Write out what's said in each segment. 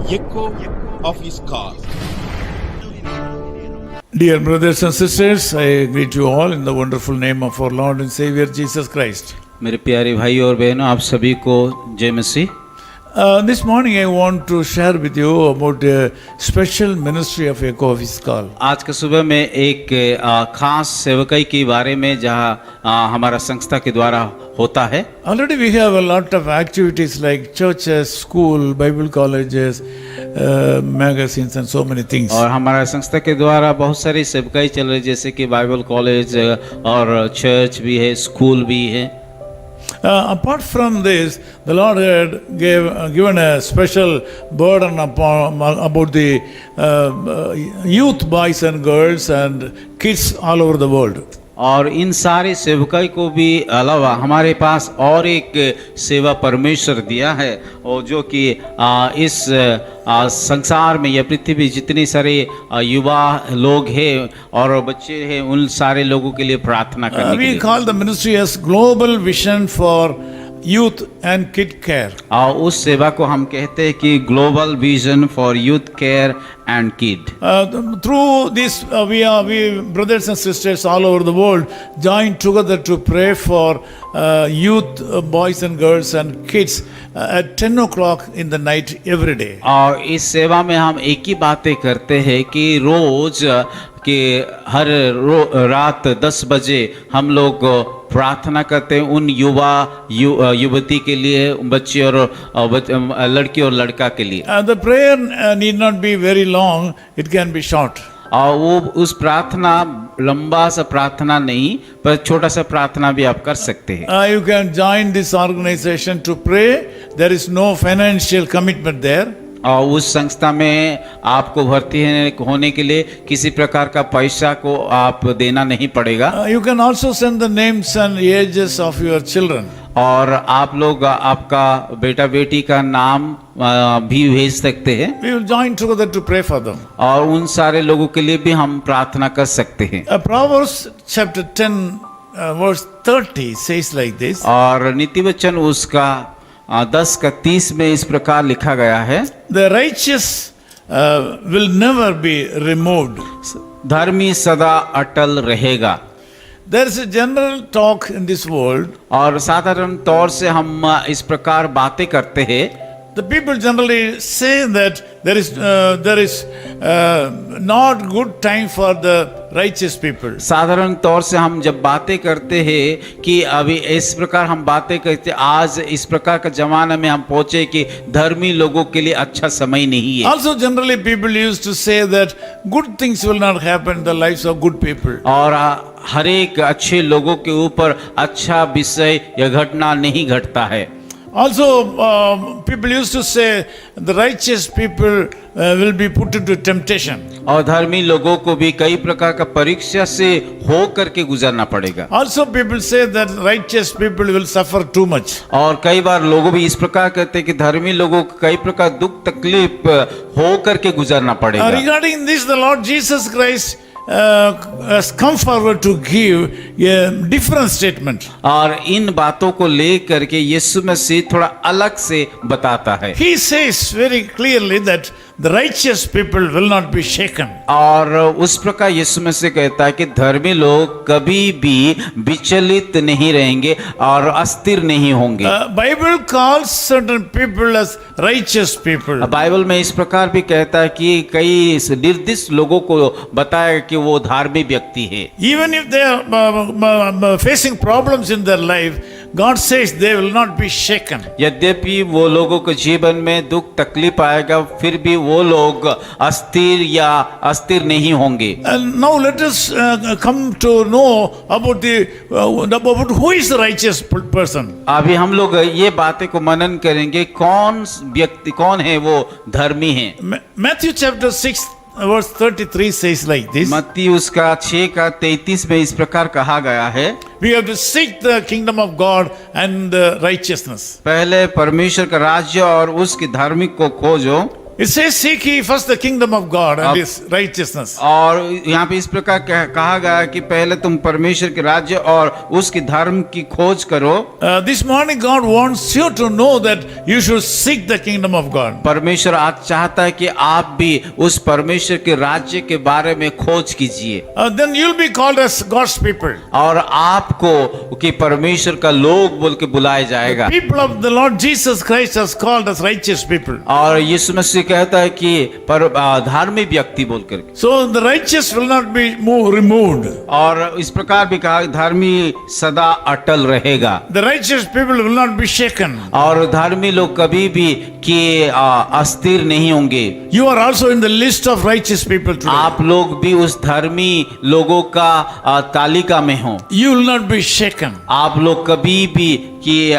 echo of his call. Dear brothers and sisters, I greet you all in the wonderful name of our Lord and Savior Jesus Christ. मेरे प्यारे भाई और बहनों, आप सभी को जय मसीह। This morning I want to share with you about a special ministry of Echo of His Call. आज के सुबह में एक खास सेवकाई के बारे में जहाँ हमारा संस्था के द्वारा होता है। Already we have a lot of activities like churches, school, Bible colleges, magazines and so many things. और हमारा संस्था के द्वारा बहुत सारी सेवकाई चल रही है, जैसे कि बाइबल कॉलेज और चर्च भी है, स्कूल भी है। Apart from this, the Lord had given a special burden about the youth boys and girls and kids all over the world. और इन सारे सेवकाई को भी अलावा हमारे पास और एक सेवा परमेश्वर दिया है, और जो कि इस संसार में या पृथ्वी जितने सारे युवा लोग हैं और बच्चे हैं, उन सारे लोगों के लिए प्रार्थना करने के लिए। We call the ministry as Global Vision for Youth and Kid Care. और उस सेवा को हम कहते हैं कि global vision for youth care and kid. Through this, we brothers and sisters all over the world join together to pray for youth, boys and girls and kids at 10 o'clock in the night every day. और इस सेवा में हम एक ही बातें करते हैं कि रोज के हर रात 10 बजे हम लोग प्रार्थना करते हैं उन युवती के लिए, बच्चे और लड़की और लड़का के लिए। The prayer need not be very long, it can be short. और वो उस प्रार्थना लंबा सा प्रार्थना नहीं, पर छोटा सा प्रार्थना भी आप कर सकते हैं। You can join this organization to pray. There is no financial commitment there. और उस संस्था में आपको भर्ती होने के लिए किसी प्रकार का पैसा को आप देना नहीं पड़ेगा। You can also send the names and ages of your children. और आप लोग आपका बेटा बेटी का नाम भी भेज सकते हैं। We will join together to pray for them. और उन सारे लोगों के लिए भी हम प्रार्थना कर सकते हैं। Proverbs chapter 10 verse 30 says like this. और नीति वचन उसका 10:30 में इस प्रकार लिखा गया है, The righteous will never be removed. धर्मी सदा अटल रहेगा। There is a general talk in this world. और साधारण तौर से हम इस प्रकार बातें करते हैं। The people generally say that there is not good time for the righteous people. साधारण तौर से हम जब बातें करते हैं कि अभी इस प्रकार हम बातें करते, आज इस प्रकार का जमाना में हम पहुंचे कि धर्मी लोगों के लिए अच्छा समय नहीं है। Also generally people used to say that good things will not happen in the lives of good people. और हर एक अच्छे लोगों के ऊपर अच्छा विषय या घटना नहीं घटता है। Also, people used to say the righteous people will be put into temptation. और धर्मी लोगों को भी कई प्रकार का परीक्षा से हो करके गुजरना पड़ेगा। Also, people say that righteous people will suffer too much. और कई बार लोग भी इस प्रकार कहते हैं कि धर्मी लोगों को कई प्रकार दुख तकलीफ हो करके गुजरना पड़ेगा। Regarding this, the Lord Jesus Christ has come forward to give a different statement. और इन बातों को लेकर के यीशु मसीह थोड़ा अलग से बताता है। He says very clearly that the righteous people will not be shaken. और उस प्रकार यीशु मसीह कहता है कि धर्मी लोग कभी भी विचलित नहीं रहेंगे और अस्थिर नहीं होंगे। Bible calls certain people as righteous people. Bible में इस प्रकार भी कहता है कि कई निर्दिष्ट लोगों को बताया कि वो धार्मिक व्यक्ति है। Even if they are facing problems in their life, God says they will not be shaken. यद्यपि वो लोगों के जीवन में दुख तकलीफ आएगा, फिर भी वो लोग अस्थिर या अस्थिर नहीं होंगे। And now let us come to know about who is the righteous person. अभी हम लोग ये बातें को मनन करेंगे, कौन व्यक्ति कौन है वो धर्मी है। Matthew chapter 6 verse 33 says like this. मत्ती उसका 6:33 में इस प्रकार कहा गया है, We have to seek the kingdom of God and righteousness. पहले परमेश्वर का राज्य और उसकी धार्मिक को खोजो। It says, seek ye first the kingdom of God and his righteousness. और यहाँ पे इस प्रकार कहा गया कि पहले तुम परमेश्वर के राज्य और उसके धर्म की खोज करो। This morning God wants you to know that you should seek the kingdom of God. परमेश्वर आज चाहता है कि आप भी उस परमेश्वर के राज्य के बारे में खोज कीजिए। Then you'll be called as God's people. और आपको कि परमेश्वर का लोग बोल के बुलाया जाएगा। People of the Lord Jesus Christ is called as righteous people. और यीशु मसीह कहता है कि पर धार्मिक व्यक्ति बोलकर। So the righteous will not be removed. और इस प्रकार भी कहा धर्मी सदा अटल रहेगा। The righteous people will not be shaken. और धर्मी लोग कभी भी कि अस्थिर नहीं होंगे। You are also in the list of righteous people today. आप लोग भी उस धर्मी लोगों का तालिका में हो। You will not be shaken. आप लोग कभी भी कि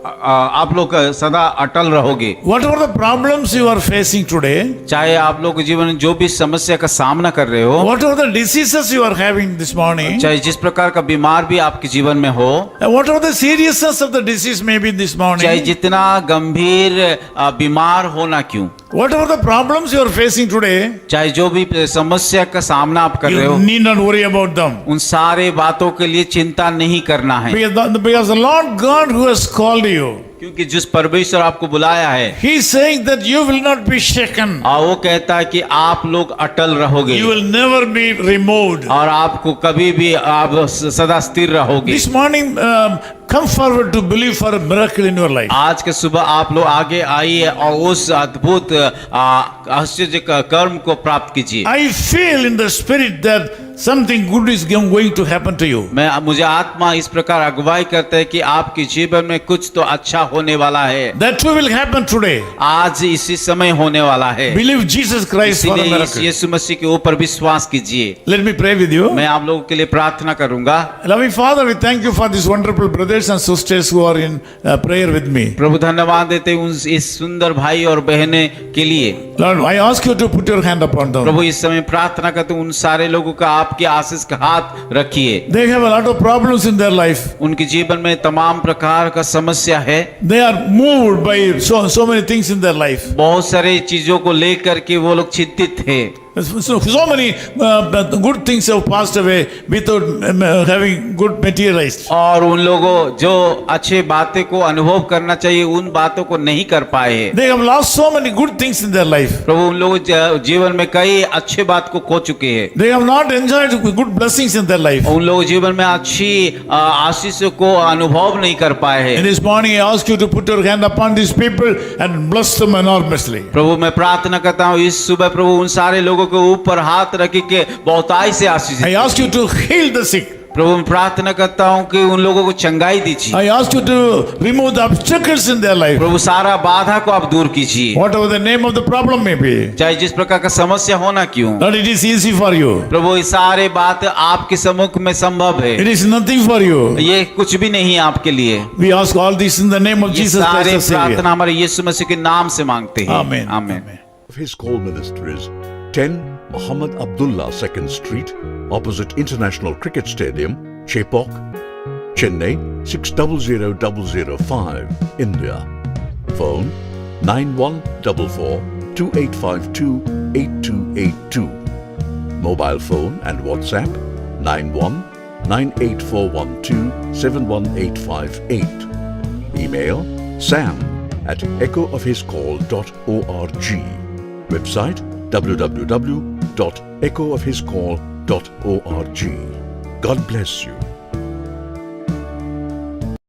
आप लोग सदा अटल रहोगे। Whatever the problems you are facing today, चाहे आप लोग जीवन में जो भी समस्या का सामना कर रहे हो, whatever the diseases you are having this morning, चाहे जिस प्रकार का बीमार भी आपके जीवन में हो, and whatever the seriousness of the disease may be this चाहे morning, जितना गंभीर बीमार होना क्यों, whatever the problems you are facing today, चाहे जो भी समस्या का सामना आप कर रहे you हो, need not worry about them. उन सारे बातों के लिए चिंता नहीं करना है। Because the Lord God who has called you, क्योंकि जिस परमेश्वर आपको बुलाया है, He is saying that you will not be shaken. और वो कहता है कि आप लोग अटल रहोगे You will never be removed. और आपको कभी भी आप सदा स्थिर रहोगे। This morning, come forward to believe for a miracle in your life. आज के सुबह आप लोग आगे आइए और उस अद्भुत आश्चर्य का कर्म को प्राप्त कीजिए। I feel in the spirit that something good is going to happen to you. मुझे आत्मा इस प्रकार अगुवाई करता है कि आपके जीवन में कुछ तो अच्छा होने वाला है। That too will happen today. आज इसी समय होने वाला है। Believe Jesus Christ for a इसीलिए miracle. यीशु मसीह के ऊपर विश्वास कीजिए। Let me pray with you. मैं आप लोगों के लिए प्रार्थना करूंगा। Loving Father, we thank you for these wonderful brothers and sisters who are in prayer with me. प्रभु धन्यवाद देते हैं उन इस सुंदर भाई और बहने के लिए। Lord, I ask you to put your hand upon them. प्रभु इस समय प्रार्थना करते उन सारे लोगों का आपके आशीष का हाथ रखिए। They have a lot of problems in their life. उनके जीवन में तमाम प्रकार का समस्या है। They are moved by so many things in their life. बहुत सारे चीजों को लेकर के वो लोग चिंतित थे। So many good things have passed away without having good materialized. और उन लोगों जो अच्छे बातें को अनुभव करना चाहिए उन बातों को नहीं कर पाए हैं। They have lost so many good things in their life. प्रभु उन लोगों जीवन में कई अच्छे बात को खो चुके हैं। They have not enjoyed good blessings in their life. उन लोग जीवन में अच्छी आशीष को अनुभव नहीं कर पाए हैं। And this morning I ask you to put your hand upon these people and bless them enormously. प्रभु मैं प्रार्थना करता हूँ इस सुबह प्रभु उन सारे लोगों के ऊपर हाथ रख के बहुताई से आशीष। I ask you to heal the sick. प्रभु मैं प्रार्थना करता हूँ कि उन लोगों को चंगाई दीजिए। I ask you to remove the obstacles in their life. प्रभु सारा बाधा को आप दूर कीजिए। Whatever the name of the problem may be. चाहे जिस प्रकार का समस्या होना क्यों। Lord, it is easy for you. प्रभु ये सारे बात आपके सम्मुख में संभव है। It is nothing for you. ये कुछ भी नहीं है आपके लिए। We ask all this in the name of ये Jesus Christ, सारे our Savior. प्रार्थना हमारे यीशु मसीह के नाम से मांगते हैं। Amen. आमीन। His call ministries 10 Muhammad Abdullah 2nd Street, opposite International Cricket Stadium, Chepauk, Chennai 600005, India. Phone 9144 2852 8282. Mobile phone and WhatsApp 91 98412 71858. Email sam@echoofhiscall.org. Website www.echoofhiscall.org. God bless you.